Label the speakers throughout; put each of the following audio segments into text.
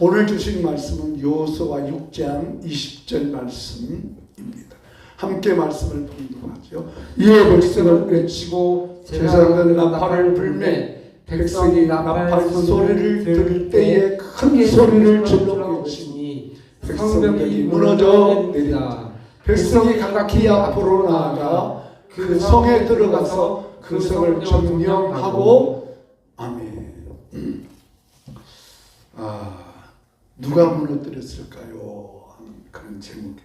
Speaker 1: 오늘 주신 말씀은 여호수아 6장 20절 말씀입니다. 함께 말씀을 봉독하죠. 이에 백성을 외치고 제사장은 나팔을 불매 백성이 나팔 소리를 들을 때에 큰 소리를 질러 외치니 성벽이 무너져 내리라. 백성이 각각히 앞으로 나아가 그 성에 들어가서 그 성을 점령하고 아멘. 누가 무너뜨렸을까요? 그런 제목이.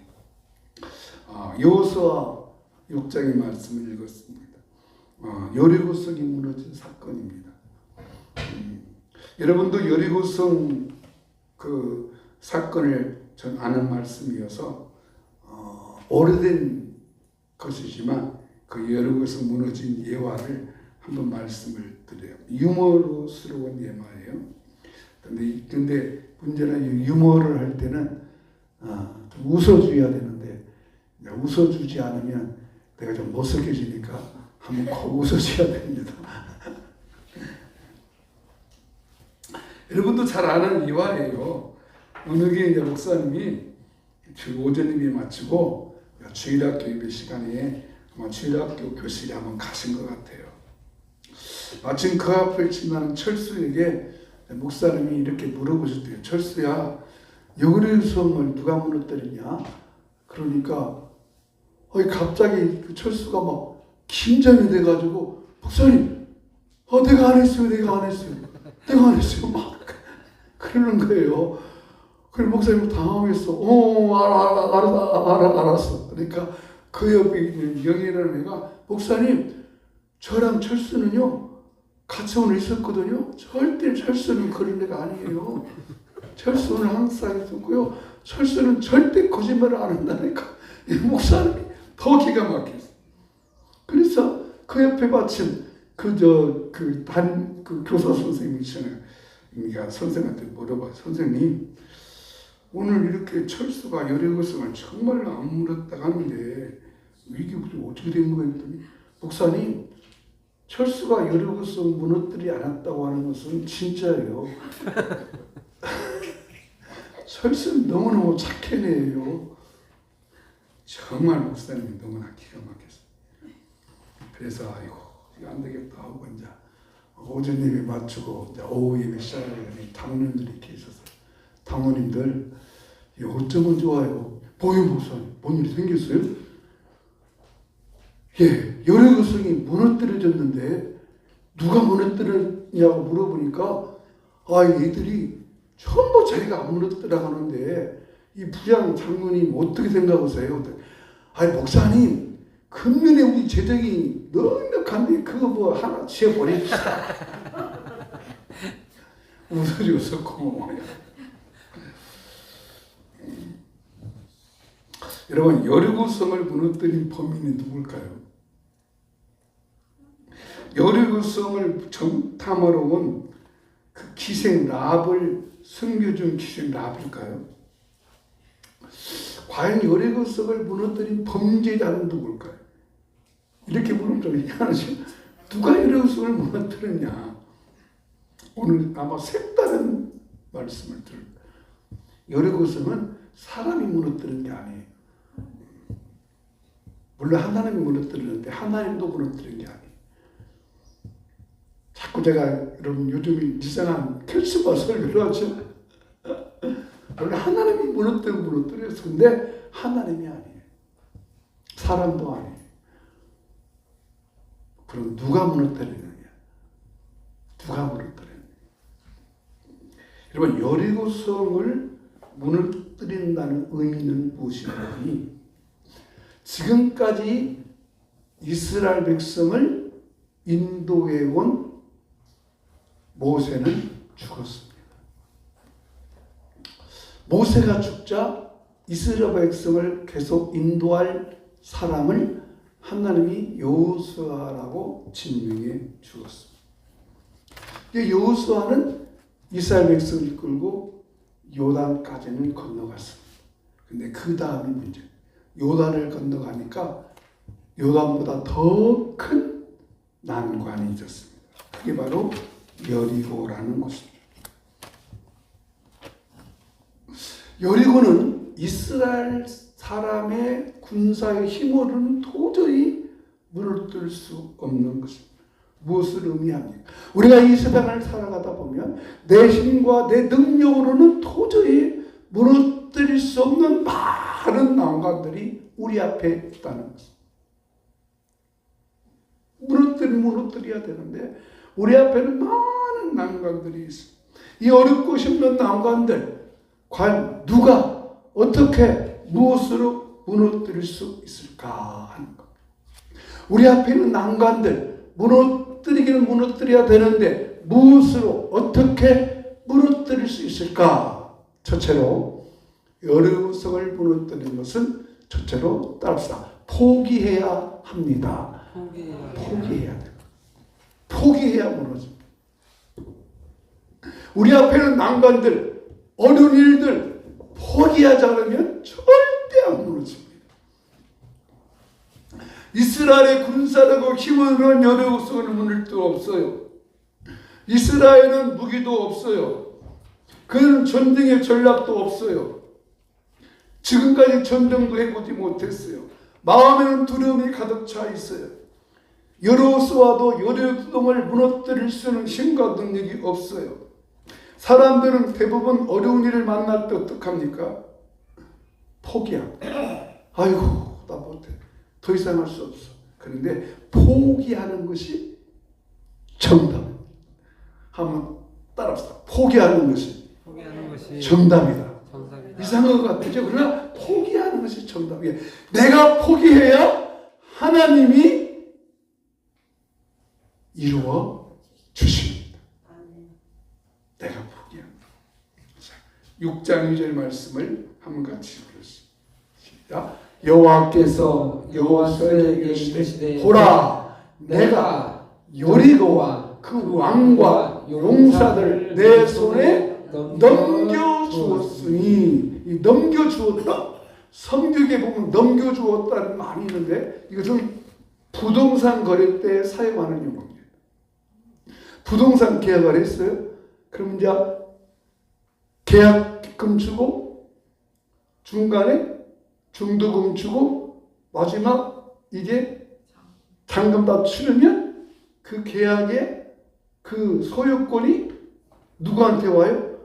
Speaker 1: 여호수아 6장의 말씀을 읽었습니다. 여리고성이 무너진 사건입니다. 여러분도 여리고성 그 사건을 전 아는 말씀이어서 오래된 것이지만 그 여리고성 무너진 예화를 한번 말씀을 드려요. 유머러스러운 예화예요. 근데 문제는 유머를 할 때는 좀 웃어줘야 되는데 웃어주지 않으면 내가 좀 못생겨지니까 한번 꼭 웃어줘야 됩니다. 여러분도 잘 아는 이화예요. 어느 게 목사님이 오전 예배 마치고 주일학교 예배 시간에 아마 주일학교 교실에 한번 가신 것 같아요. 마침 그 앞을 지나는 철수에게 목사님이 이렇게 물어보셨대요. 철수야, 여리고성을 누가 무너뜨렸냐? 그러니까 갑자기 그 철수가 막 긴장이 돼가지고 목사님, 내가 안 했어요, 내가 안 했어요, 막 그러는 거예요. 그래서 목사님 당황했어. 알았어. 그러니까 그 옆에 있는 영희라는 애가 목사님, 저랑 철수는요 같이 오늘 있었거든요. 절대 철수는 그런 애가 아니에요. 철수는 항상 있었고요. 철수는 절대 거짓말을 안 한다니까. 이 목사님이 더 기가 막혔어. 그래서 그 옆에 마침 그 교사 선생님이잖아요. 그러니까 선생한테 물어봐. 선생님, 오늘 이렇게 철수가 여리고성을 정말로 안 물었다고 하는데 이게 어떻게 된 거예요? 했더니 목사님, 철수가 여리고성 무너뜨리지 않았다고 하는 것은 진짜예요. 철수는 너무너무 착한 애예요. 정말 목사님이 너무나 기가 막혔어요. 그래서 이거 안 되겠다 하고 이제 오전 예배 마치고 이제 오후 예배 시작하니 당원님들이 이렇게 있었어요. 당원님들, 이거 어쩌면 좋아요. 보유 목사님, 뭔 일이 생겼어요? 예, 여리고성이 무너뜨려졌는데 누가 무너뜨렸냐고 물어보니까 얘들이 전부 자기가 안 무너뜨려가는데 이 부장 장로님 어떻게 생각하세요? 목사님, 근면에 우리 재정이 넉넉한데 그거 하나 지어버립시다. 웃어줬었고. 여러분, 여리고성을 무너뜨린 범인이 누굴까요? 여리고성을 정탐하러 온 그 기생 라합을 숨겨준 기생 라합일까요? 과연 여리고성을 무너뜨린 범죄자는 누굴까요? 이렇게 물으면 좀 이해하죠. 누가 여리고성을 무너뜨렸냐? 오늘 아마 색다른 말씀을 들을 거예요. 여리고성은 사람이 무너뜨린 게 아니에요. 물론 하나님이 무너뜨리는데 하나님도 무너뜨린 게 아니에요. 자꾸 제가 여러분 요즘 이상한 켈스바 설교를 하죠. 원래 하나님이 무너뜨렸어. 근데 하나님이 아니에요. 사람도 아니에요. 그럼 누가 무너뜨리느냐? 누가 무너뜨리느냐? 여러분, 여리고성을 무너뜨린다는 의미는 무엇이냐니, 지금까지 이스라엘 백성을 인도해 온 모세는 죽었습니다. 모세가 죽자 이스라엘 백성을 계속 인도할 사람을 하나님이 여호수아라고 지명해 주었습니다. 여호수아는 이스라엘 백성을 이끌고 요단까지는 건너갔습니다. 근데 그 다음이 문제. 요단을 건너가니까 요단보다 더 큰 난관이 있었습니다. 그게 바로 여리고라는 곳입니다. 여리고는 이스라엘 사람의 군사의 힘으로는 도저히 무너뜨릴 수 없는 것입니다. 무엇을 의미합니까? 우리가 이 세상을 살아가다 보면 내 힘과 내 능력으로는 도저히 무너뜨릴 수 없는 많은 난관들이 우리 앞에 있다는 것입니다. 무너뜨려야 되는데 우리 앞에는 많은 난관들이 있습니다. 이 어렵고 힘든 난관들 과연 누가 어떻게 무엇으로 무너뜨릴 수 있을까 하는 것. 우리 앞에 있는 난관들 무너뜨리기는 무너뜨려야 되는데 무엇으로 어떻게 무너뜨릴 수 있을까? 첫째로 여리고성을 무너뜨리는 것은 첫째로 따릅시다. 포기해야 합니다. 포기해야 돼요. 포기해야 무너집니다. 우리 앞에 있는 난관들, 어려운 일들 포기하지 않으면 절대 안 무너집니다. 이스라엘의 군사력과 힘으로는 여리고성을 무너뜨릴 수 없어요. 이스라엘은 무기도 없어요. 그는 전쟁의 전략도 없어요. 지금까지 전쟁도 해보지 못했어요. 마음에는 두려움이 가득 차 있어요. 여로수아도 여리고성을 무너뜨릴 수 있는 힘과 능력이 없어요. 사람들은 대부분 어려운 일을 만날 때 어떡합니까? 포기합니다. 아이고 나 못해. 더 이상 할 수 없어. 그런데 포기하는 것이 정답입니다. 한번 따라합시다. 포기하는 것이 정답이다. 이상한 것 같죠? 그러나 포기하는 것이 정답이에요. 내가 포기해야 하나님이 이루어 주십니다. 내가 포기합니다. 6장 2절 말씀을 한번 같이 읽겠습니다. 시작. 여호와께서 여호수아에게 이르시되 보라 내가 여리고와 그 왕과 용사들 내 손에 넘겨주었으니, 이 넘겨주었다. 성경에 보면 넘겨주었다는 말이 있는데 이것은 부동산 거래 때 사용하는 용어입니다. 부동산 계약을 했어요. 그럼 이제 계약금 주고 중간에 중도금 주고 마지막 이제 잔금 다 치르면 그 계약의 그 소유권이 누구한테 와요?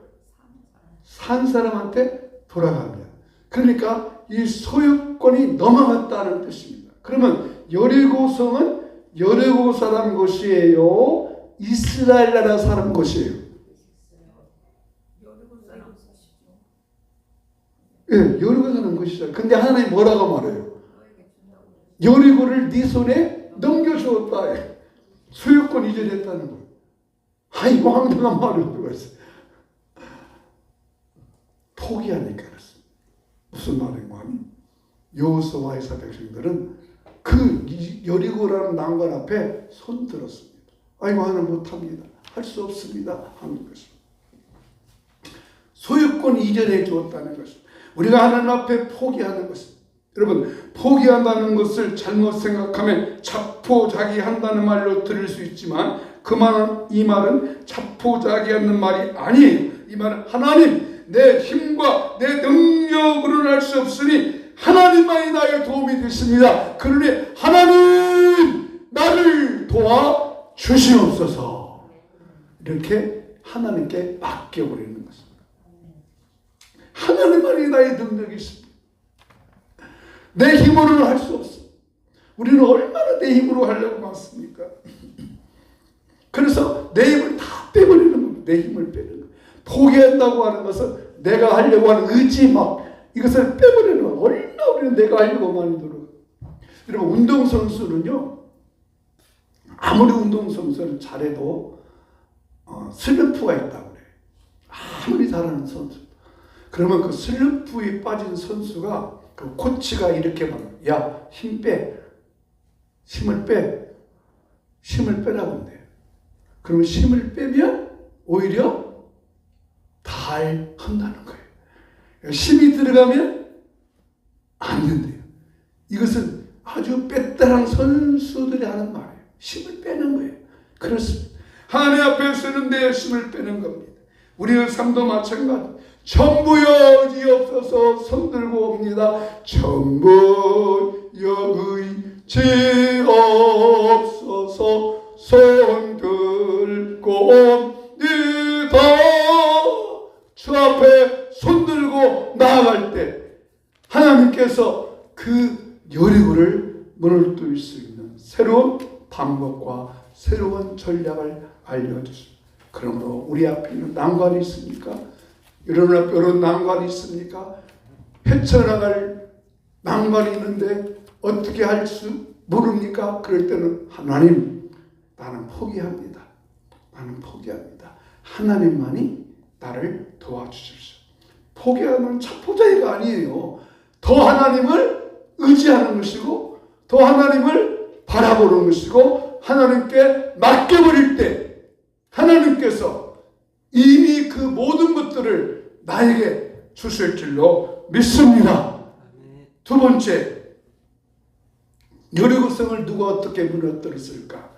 Speaker 1: 산 사람한테 돌아갑니다. 그러니까 이 소유권이 넘어갔다는 뜻입니다. 그러면 여리고성은 여리고 사람 것이에요? 이스라엘 나라 사람 것이에요? 예, 여리고 사는 것이죠. 근데 하나님 뭐라고 말해요? 여리고를 네 손에 넘겨주었다. 소유권 이전했다는 거예요. 아이고 황당한 말을 누가 있어요. 포기하니까 그렇습니다. 무슨 말인가 하면 여호수아와 이스라엘 백성들은 그 여리고라는 난관 앞에 손 들었습니다. 아이고 하나님 못합니다. 할 수 없습니다. 하는 것입니다. 소유권 이전해 주었다는 것입니다. 우리가 하나님 앞에 포기하는 것입니다. 여러분 포기한다는 것을 잘못 생각하면 자포자기한다는 말로 들을 수 있지만 이 말은 자포자기하는 말이 아니에요. 이 말은 하나님 내 힘과 내 능력으로는 할 수 없으니 하나님만이 나의 도움이 되십니다. 그러니 하나님 나를 도와 주시옵소서. 이렇게 하나님께 맡겨버리는 것입니다. 하나님만이 나의 능력이 있습니다. 내 힘으로는 할 수 없어. 우리는 얼마나 내 힘으로 하려고 많습니까? 그래서 내 힘을 다 빼버리는 겁니다. 내 힘을 빼는 거예요. 포기한다고 하는 것은 내가 하려고 하는 의지 이것을 빼버리는 거예요. 얼마나 우리는 내가 하려고 많이 들어요. 여러분 운동선수는요. 아무리 운동선수는 잘해도 슬럼프가 있다고 그래요. 아무리 잘하는 선수. 그러면 그 슬럼프에 빠진 선수가 그 코치가 이렇게 말해요. 야, 힘 빼. 힘을 빼라고 한대요. 그러면 힘을 빼면 오히려 잘 한다는 거예요. 힘이 들어가면 안 된대요. 이것은 아주 빼따랑 선수들이 하는 말이에요. 힘을 빼는 거예요. 그렇습니다. 하나님 앞에 서는 데 힘을 빼는 겁니다. 우리의 삶도 마찬가지. 전부여지옵소서. 손들고 옵니다. 전부여지옵소서. 손들고 옵니다. 주 앞에 손들고 나아갈 때 하나님께서 그 여리고를 문을 뚫을 수 있는 새로운 방법과 새로운 전략을 알려주십니다. 그러므로 우리 앞에 있는 난관이 있습니까? 이런 난관이 있습니까? 헤쳐나갈 난관이 있는데 어떻게 할 수 모릅니까? 그럴 때는 하나님, 나는 포기합니다. 나는 포기합니다. 하나님만이 나를 도와주십시오. 포기하는 자포자기가 아니에요. 더 하나님을 의지하는 것이고 더 하나님을 바라보는 것이고 하나님께 맡겨버릴 때 하나님께서 이미 그 모든 것들을 나에게 주실 줄로 믿습니다. 두 번째, 여리고성을 누가 어떻게 무너뜨렸을까?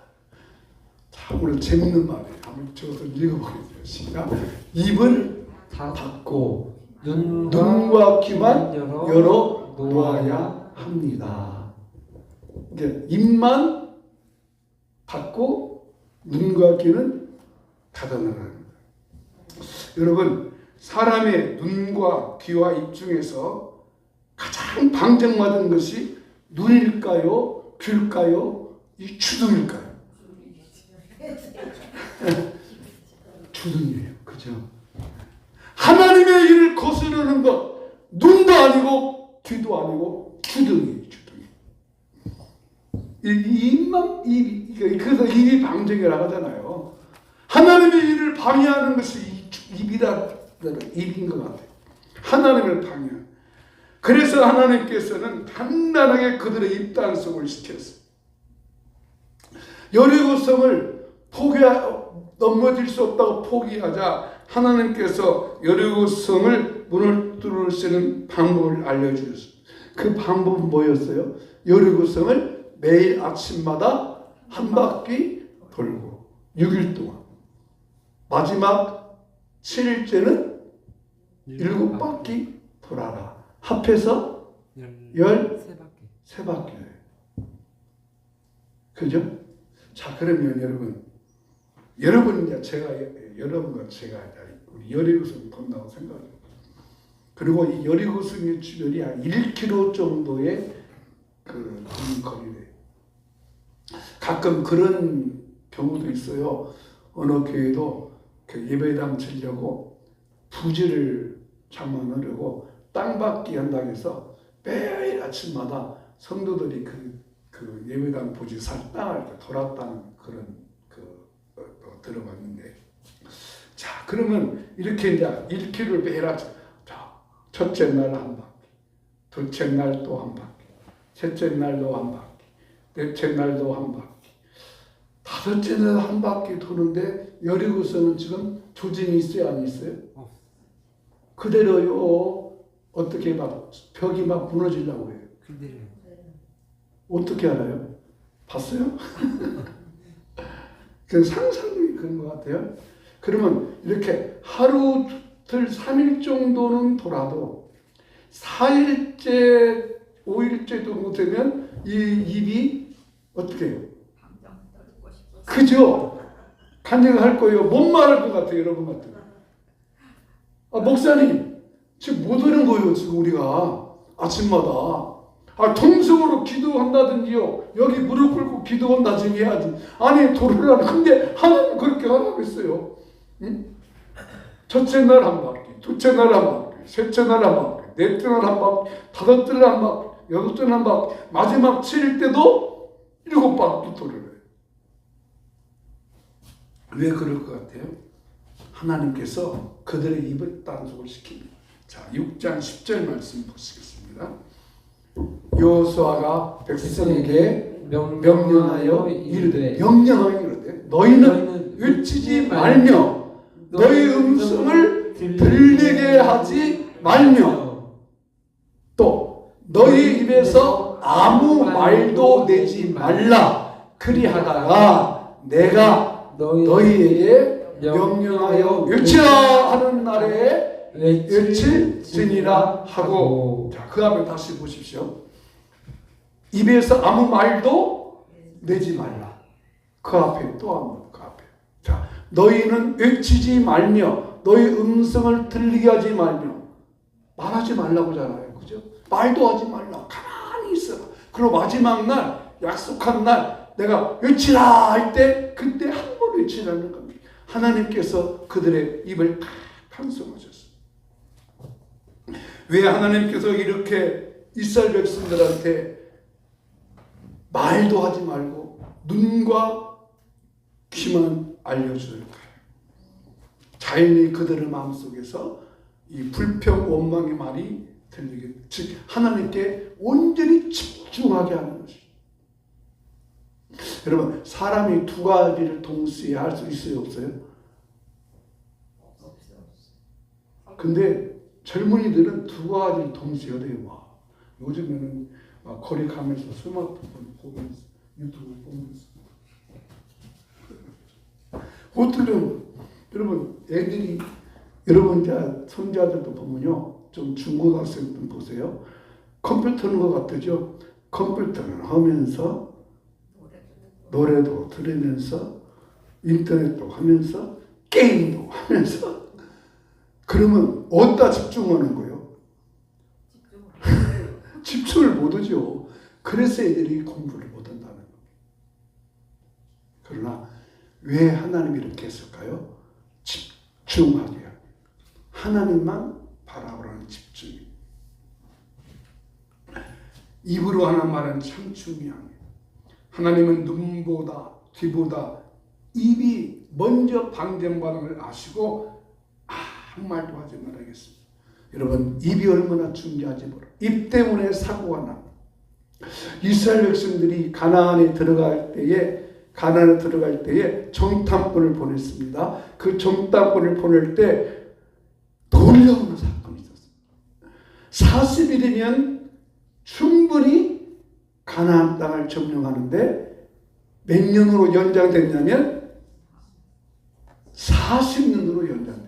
Speaker 1: 참으로 재밌는 말이에요. 한번 저도 읽어보겠습니다. 시작. 입을 닫고 눈과 귀만 열어 놓아야 합니다. 이제 입만 닫고 눈과 귀는 닫아놔야 합니다. 여러분, 사람의 눈과 귀와 입 중에서 가장 방정맞은 것이 눈일까요? 귀일까요? 이 주둥일까요? 주둥이에요. 그죠? 하나님의 일을 거스르는 것, 눈도 아니고 귀도 아니고 주둥이에요. 주둥이. 그래서 입이 방정이라고 하잖아요. 하나님의 일을 방해하는 것이 입인 것 같아요. 하나님을 방해하는. 그래서 하나님께서는 단단하게 그들의 입단속을 시켰어요. 여리고성을 넘어질 수 없다고 포기하자 하나님께서 여리고성을 문을 뚫을 수 있는 방법을 알려주셨어요. 그 방법은 뭐였어요? 여리고성을 매일 아침마다 한 바퀴 돌고 6일 동안, 마지막 7일째는 7바퀴 돌아라. 합해서 13바퀴예요. 그죠? 자, 그러면 여러분 이제 여러분과 제가 우리 여리고성 본다고 생각해요. 그리고 이 여리고성의 주변이 한 1km 정도의 그 거리래요. 가끔 그런 경우도 있어요. 어느 교회도 그 예배당 치려고 부지를 장만하려고 땅받기 한다고 해서 매일 아침마다 성도들이 그 예배당 부지 살 땅을 돌았다는 그런 들어봤는데, 자, 그러면 이렇게 이제 1km를 매일 아침, 자, 첫째 날 한 바퀴, 둘째 날 또 한 바퀴, 셋째 날도 한 바퀴, 넷째 날도 한 바퀴, 다섯째 날 한 바퀴 도는데 여리고성은 지금 조짐이 있어요, 안 있어요? 그대로요. 어떻게 막 벽이 막 무너지려고 해요. 어떻게 알아요? 봤어요? 그 상상이 그런 것 같아요. 그러면 이렇게 하루, 이틀, 3일 정도는 돌아도 4일째, 5일째도 못하면 이 입이 어떻게 해요? 그죠? 간증할 거예요. 못 말할 것 같아요. 여러분 같아요. 목사님, 지금 못 오는 거예요. 지금 우리가 아침마다. 통성으로 기도한다든지요. 여기 무릎 꿇고 기도한다든지 해야지. 아니, 돌으라는. 근데 하나님 그렇게 하라고 했어요. 응? 첫째 날 한 바퀴, 둘째 날 한 바퀴, 셋째 날 한 바퀴, 넷째 날 한 바퀴, 다섯째 날 한 바퀴, 여섯째 날 한 바퀴, 마지막 7일 때도 7바퀴 돌으래요. 왜 그럴 것 같아요? 하나님께서 그들의 입을 단속을 시킵니다. 자, 6장 10절 말씀 보시겠습니다. 여호수아가 백성에게 명령하여 이르되 너희는 외치지 말며 너희 음성을 들리게 하지 말며 또 너희 입에서 아무 말도 내지 말라. 그리하다가 내가 너희에게 명령하여 외치라 하는 날에 외칠지니라 하고. 자, 그 앞에 다시 보십시오. 입에서 아무 말도 내지 말라. 그 앞에 또 한번 그 앞에. 자, 너희는 외치지 말며 너희 음성을 들리게 하지 말며. 말하지 말라고잖아요. 그죠? 말도 하지 말라. 가만히 있어라. 그리고 마지막 날, 약속한 날 내가 외치라 할 때 그때 한 번 외치라는 겁니다. 하나님께서 그들의 입을 다 간섭하셨어요. 왜 하나님께서 이렇게 이스라엘 백성들한테 말도 하지 말고 눈과 귀만 알려줄까요? 자연히 그들의 마음속에서 이 불평 원망의 말이 들리게, 즉 하나님께 온전히 집중하게 하는 것이죠. 여러분, 사람이 두 가지를 동시에 할 수 있어요, 없어요? 근데 젊은이들은 두 가지를 동시에 해요. 와, 요즘에는 막 거리 가면서 스마트폰 보면서 유튜브 보면서 어떻게 여러분 애들이 여러분 손자들도 보면요, 좀 중고등학생들 보세요. 컴퓨터는 것 같으죠. 컴퓨터는 하면서 노래도 들으면서 인터넷도 하면서 게임도 하면서. 그러면 어디다 집중하는 거예요? 집중을 못하죠. 그래서 애들이 공부를 못한다는 거예요. 그러나 왜 하나님이 이렇게 했을까요? 집중하게 합니다. 하나님만 바라보라는 집중이. 입으로 하는 말은 참 중요합니다. 하나님은 눈보다 귀보다 입이 먼저 방정받는 걸 아시고 아무 말도 하지 말아야겠습니다. 여러분, 입이 얼마나 중요한지 몰라. 입 때문에 사고가 납니다. 이스라엘 백성들이 가나안에 들어갈 때에 정탐꾼을 보냈습니다. 그 정탐꾼을 보낼 때 놀라운 사건이 있었어요. 40일이면 충분히 가나안 땅을 점령하는데 몇 년으로 연장됐냐면 40년으로 연장됐어요.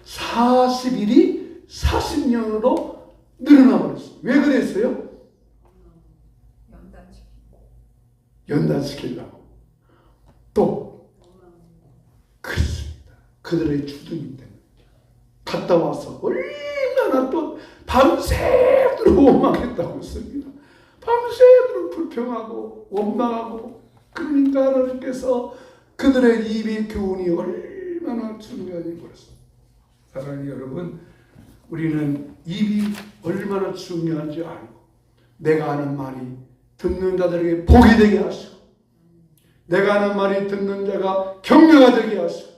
Speaker 1: 40일이 40년으로 늘어나 버렸어요. 왜 그랬어요? 연단시키려고. 또 그렇습니다. 그들의 주둥이 때문에 갔다 와서 얼마나 또 밤새도록 원망했다고 했습니다. 밤새도록 불평하고 원망하고. 그러니까 하나님께서 그들의 입의 교훈이 얼마나 중요한지 보았습니다. 사랑하는 여러분, 우리는 입이 얼마나 중요한지 알고 내가 하는 말이 듣는 자들에게 복이 되게 하시고, 내가 하는 말이 듣는 자가 격려가 되게 하시고,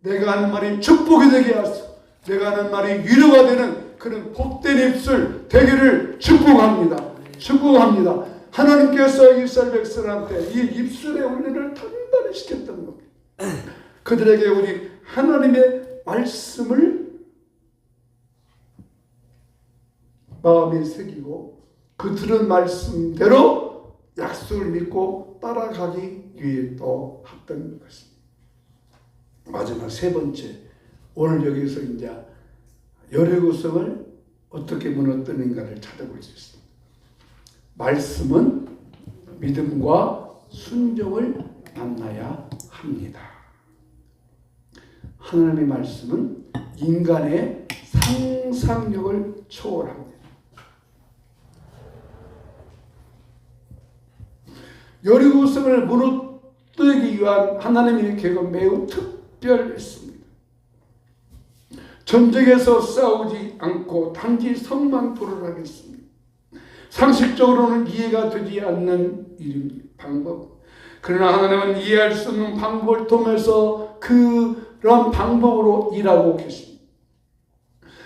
Speaker 1: 내가 하는 말이 축복이 되게 하시고, 내가 하는 말이 위로가 되는 그런 복된 입술 되기를 축복합니다. 축복합니다. 하나님께서 이스라엘 백성한테 이 입술의 훈련을 단단히 시켰던 겁니다. 그들에게 우리 하나님의 말씀을 마음에 새기고 그 들은 말씀대로 약속을 믿고 따라가기 위해 또 했던 것입니다. 마지막 세 번째, 오늘 여기서 이제 여리고성을 어떻게 무너뜨리는가를 찾아볼 수 있습니다. 말씀은 믿음과 순종을 만나야 합니다. 하나님의 말씀은 인간의 상상력을 초월합니다. 여리고성을 무너뜨리기 위한 하나님의 계획은 매우 특별했습니다. 전쟁에서 싸우지 않고 단지 성만 도래하겠습니다. 상식적으로는 이해가 되지 않는 방법. 그러나 하나님은 이해할 수 없는 방법을 통해서 그런 방법으로 일하고 계십니다.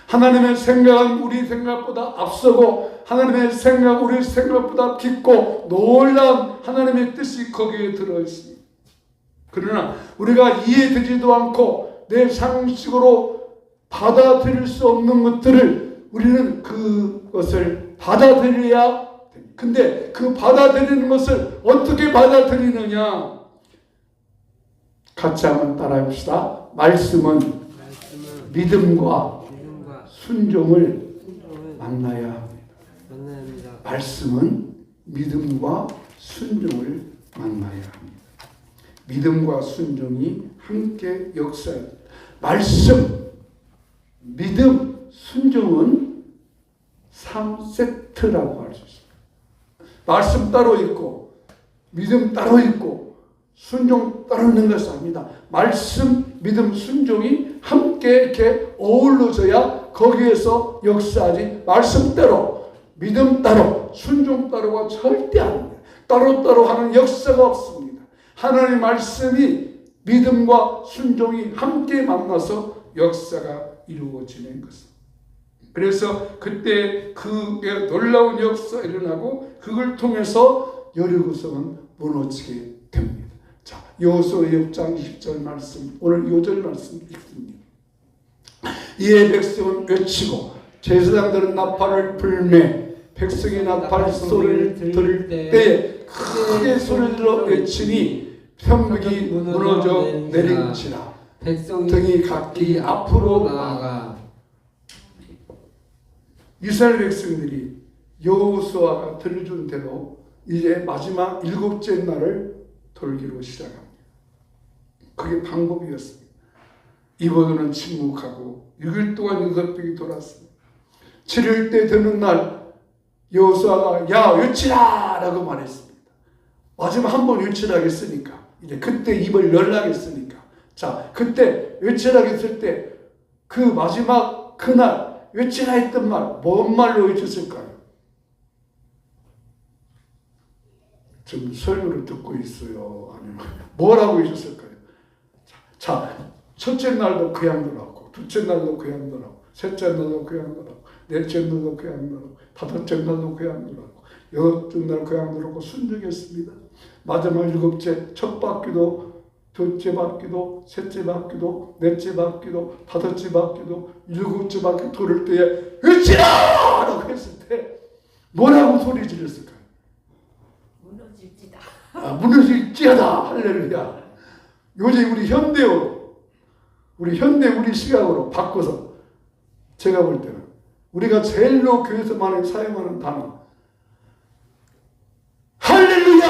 Speaker 1: 하나님의 생각은 우리 생각보다 앞서고 하나님의 생각 우리 생각보다 깊고 놀라운 하나님의 뜻이 거기에 들어있습니다. 그러나 우리가 이해되지도 않고 내 상식으로 받아들일 수 없는 것들을 우리는 그것을 받아들여야 됩니다. 근데 그 받아들이는 것을 어떻게 받아들이느냐? 같이 한번 따라해봅시다. 말씀은 믿음과 순종을 만나야 합니다. 말씀은 믿음과 순종을 만나야 합니다. 믿음과 순종이 함께 역사합니다. 말씀, 믿음, 순종은 3세트라고 할 수 있습니다. 말씀 따로 있고 믿음 따로 있고 순종 따로 있는 것이 아닙니다. 말씀, 믿음, 순종이 함께 이렇게 어우러져야 거기에서 역사하지, 말씀대로 믿음 따로 순종 따로가 절대 아닙니다. 따로따로 하는 역사가 없습니다. 하나님의 말씀이 믿음과 순종이 함께 만나서 역사가 이루어지는 것입니다. 그래서 그때 그게 놀라운 역사가 일어나고 그걸 통해서 여리고성은 무너지게 됩니다. 자, 여호수아 6장 20절 말씀, 오늘 5절 말씀 읽습니다. 이에 백성은 외치고 제사장들은 나팔을 불매 백성이 나팔 소리를 들을 때에 크게 소리로 외치니 평벽이 무너져 내린지라 등이 각기 앞으로 나아가. 이스라엘 백성들이 여호수아가 들려준 대로 이제 마지막 7째 날을 돌기로 시작합니다. 그게 방법이었습니다. 이번에는 침묵하고 6일 동안 6벽이 돌았습니다. 7일째 되는 날 여호수아가 야 외치라 라고 말했습니다. 마지막 한 번 외치라 했으니까 이제 그때 입을 열라 했으니까 자 그때 외치라 했을 때 그 마지막 그날 외치라 했던 말 뭔 말로 외쳤을까요? 좀 설교를 듣고 있어요. 아니면 뭐라고 외쳤을까요? 자 첫째 날도 그 양도라고, 둘째 날도 그 양도라고, 셋째 날도 그 양도라고, 넷째 날도 그 양도라고, 다섯째 날도 그 양도라고, 여섯째 날 그 양도라고 순종했습니다. 마지막 7째 첫 바퀴도, 둘째 바퀴도, 셋째 바퀴도, 넷째 바퀴도, 다섯째 바퀴도, 7째 바퀴 돌을 때에 외치라! 라고 했을 때 뭐라고 소리 지렀을까요?
Speaker 2: 무너질지다.
Speaker 1: 무너질지어다. 할렐루야. 요즘 우리 현대어로, 우리 시각으로 바꿔서 제가 볼 때는 우리가 제일로 교회에서 많이 사용하는 단어 할렐루야!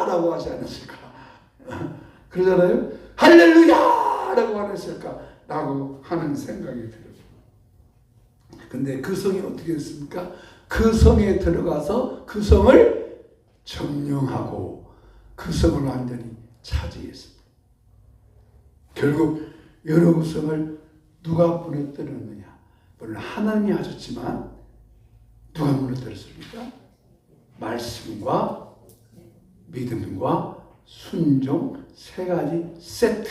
Speaker 1: 라고 하지 않았을까? 그러잖아요? 할렐루야! 라고 안 했을까? 라고 하는 생각이 들어요. 근데 그 성이 어떻게 했습니까? 그 성에 들어가서 그 성을 점령하고 그 성을 완전히 차지했습니다. 결국 여러 성을 누가 무너뜨렸느냐? 물론 하나님이 하셨지만 누가 무너뜨렸습니까? 말씀과 믿음과 순종 세 가지 세트.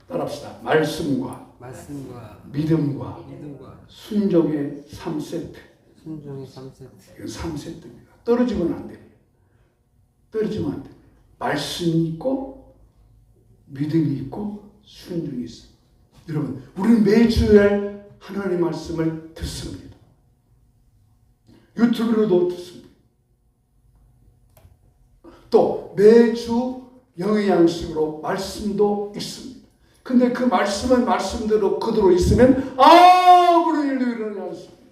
Speaker 1: 따라합시다. 말씀과 믿음과 순종의 3세트.
Speaker 3: 순종의 3세트.
Speaker 1: 이건 3세트입니다. 떨어지면 안 됩니다. 떨어지면 안 됩니다. 말씀이 있고 믿음이 있고 순종이 있습니다. 여러분, 우리는 매주에 하나님의 말씀을 듣습니다. 유튜브로도 듣습니다. 또 매주 영의 양식으로 말씀도 있습니다. 근데 그 말씀은 말씀대로 그대로 있으면 아무런 일도 일어나지 않습니다.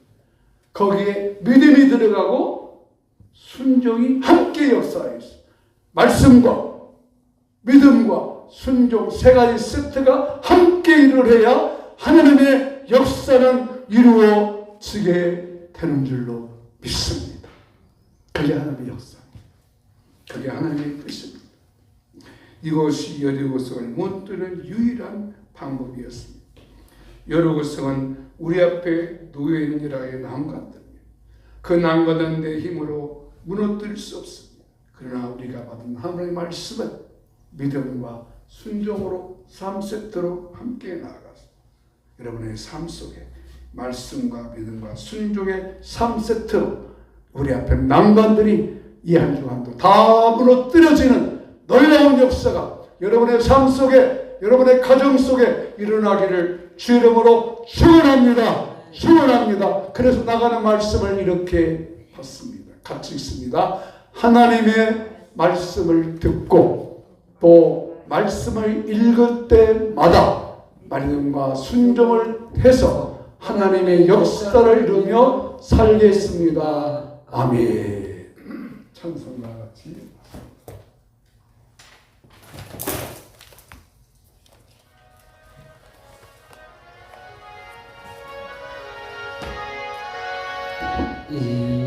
Speaker 1: 거기에 믿음이 들어가고 순종이 함께 역사해 있습니다. 말씀과 믿음과 순종 세 가지 세트가 함께 일어나야 하나님의 역사는 이루어지게 되는 줄로 믿습니다. 그게 하나님의 역사입니다. 그게 하나님의 뜻입니다. 이것이 여리고성을 무너뜨리는 유일한 방법이었습니다. 여리고성은 우리 앞에 놓여있는 일하의 난관들입니다. 그 난관은 내 힘으로 무너뜨릴 수 없습니다. 그러나 우리가 받은 하나님의 말씀은 믿음과 순종으로 3세트로 함께 나아가서 여러분의 삶 속에 말씀과 믿음과 순종의 3세트로 우리 앞에 난관들이 이 한 주간도 다 무너뜨려지는 놀라운 역사가 여러분의 삶 속에, 여러분의 가정 속에 일어나기를 주 이름으로 축원합니다. 축원합니다. 그래서 나가는 말씀을 이렇게 받습니다. 같이 읽습니다. 하나님의 말씀을 듣고 또 말씀을 읽을 때마다 믿음과 순종을 해서 하나님의 역사를 이루며 살겠습니다. 아멘. 찬송과 같이.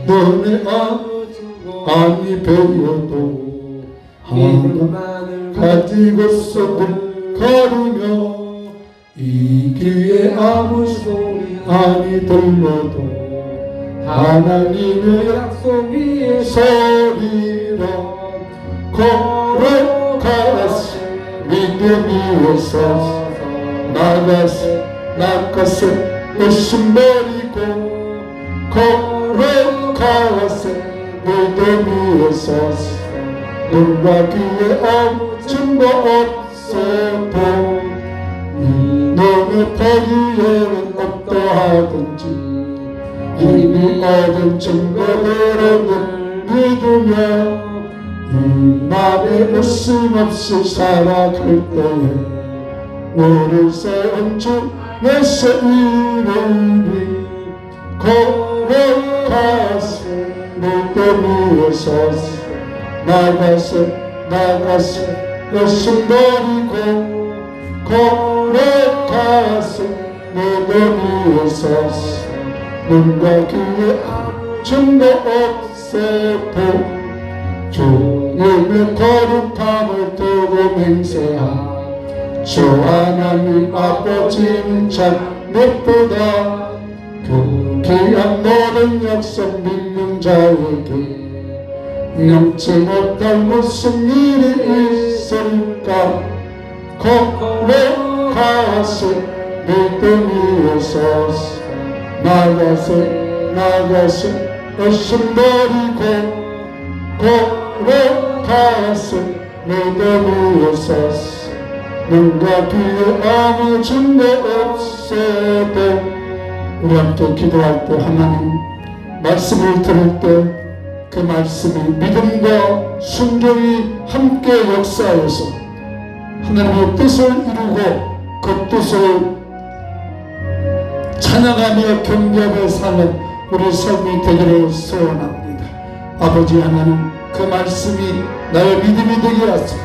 Speaker 1: 너네 아니 배워도 하나님을 가지고서 가르며 이 귀에 아무 소리 아니 들려도 하나님의 약속 위에 서리라 걸어가세 믿음 위에 서서 나가세 열심 버리고 걸어가세 믿음 위에 서서 눈과 귀에 아무 증거 없어도 너의 포기에는 어떠하든지 이미 얻은 증거들을 믿으며 이 날에 웃음 없이 살아갈 때에 너를 세운 주 내세 이름이 걸어가세 믿음 위에 서서 나가세 열심 버리고 걸어가세 믿음 위에 서서 눈과 귀에 증거 없어도 주님의 거룩함을 두고 맹세하 주 하나님 아버지는 참 예쁘다 그 귀한 모든 약속 믿는 자에게 넘지 못할 무슨 일이 있을까 걸어가세 믿음 위에 서서 나가세 열심 버리고 걸어가세 믿음 위에 서서 눈과 귀에 아무 증거 없어도 우리 함께 기도할 때 하나님 말씀을 들을 때 그 말씀이 믿음과 순종이 함께 역사해서 하나님의 뜻을 이루고 그 뜻을 찬양하며 경배하며 사는 우리 삶이 되기를 소원합니다. 아버지 하나님 그 말씀이 나의 믿음이 되게 하소서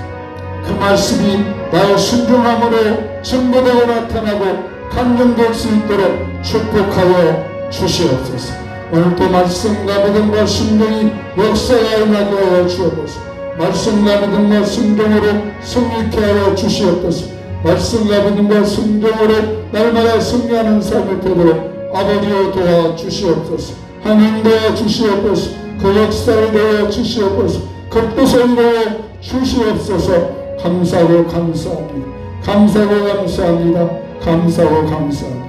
Speaker 1: 그 말씀이 나의 순종함으로 증거되고 나타나고 감동될 수 있도록 축복하여 주시옵소서. 오늘도 말씀과 믿음과 순종이 역사하여 나게 하여 주옵소서. 말씀과 믿음과 순종으로 승리케 하여 주시옵소서. 말씀과 믿음과 순종으로 날마다 승리하는 삶이 되도록 아버지여 도와주시옵소서. 하나님 도와주시옵소서. 그 역사를 도와주시옵소서. 그 뜻을 도와주시옵소서. 감사하고 감사합니다. 감사하고 감사합니다. 감사하고 감사합니다.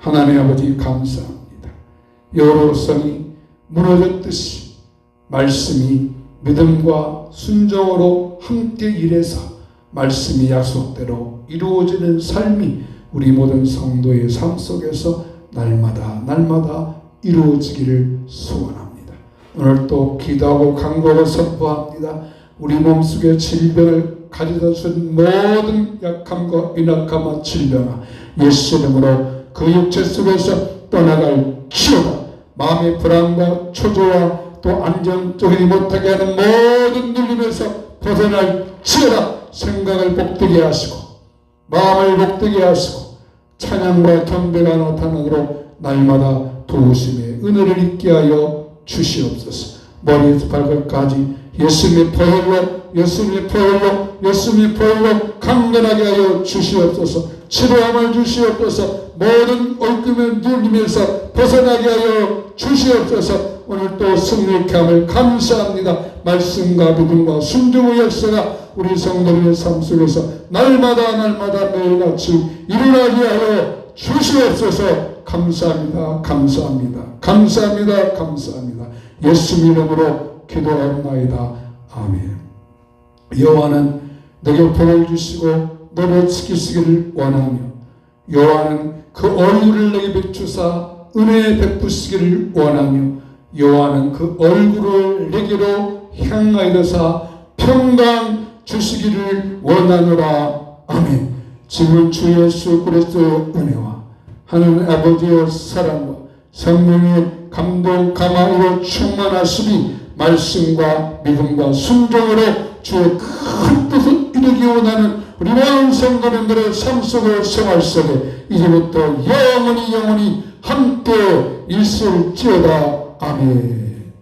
Speaker 1: 하나님 아버지 감사합니다. 여호와성이 무너졌듯이 말씀이 믿음과 순종으로 함께 일해서 말씀이 약속대로 이루어지는 삶이 우리 모든 성도의 삶 속에서 날마다 이루어지기를 소원합니다. 오늘 또 기도하고 간구하고 선포합니다. 우리 몸속에 질병을 가져다 준 모든 약함과 연약함과 질병아 예수 이름으로 그 육체 속에서 떠나갈 치료다. 마음의 불안과 초조와 또 안정적이지 못하게 하는 모든 눌림에서 벗어날 치료다. 생각을 복되게 하시고 마음을 복되게 하시고 찬양과 경배가 나타나도록 날마다 도우심의 은혜를 있게 하여 주시옵소서. 머리에서 발끝까지 예수님의 보혈로 강건하게 하여 주시옵소서. 치료함을 주시옵소서. 모든 얽금의 눌림에서 벗어나게 하여 주시옵소서. 오늘 또 승리케 함을 감사합니다. 말씀과 믿음과 순종의 역사가 우리 성도들의 삶 속에서 날마다 매일같이 일어나게 하여 주시옵소서. 감사합니다. 예수 이름으로 기도하옵나이다. 아멘. 여호와는 내게 복을 주시고 너를 지키시기를 원하며 여호와는 그 얼굴을 내게 비추사 은혜 베푸시기를 원하며 여호와는 그 얼굴을 내게로 향하여서 평강 주시기를 원하노라. 아멘. 지금 주 예수 그리스도의 은혜와 하나님 아버지의 사랑과 성령의 감동 감화로 충만하시니 말씀과 믿음과 순종으로 주의 큰 뜻을 이루기 원하는 우리 모든 성도님들의 삶 속의 생활 속에 이제부터 영원히 함께 있을지어다. 아멘.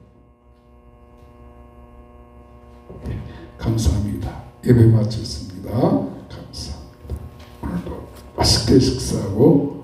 Speaker 1: 감사합니다. 예배 마쳤습니다. 감사합니다. 오늘도 맛있게 식사하고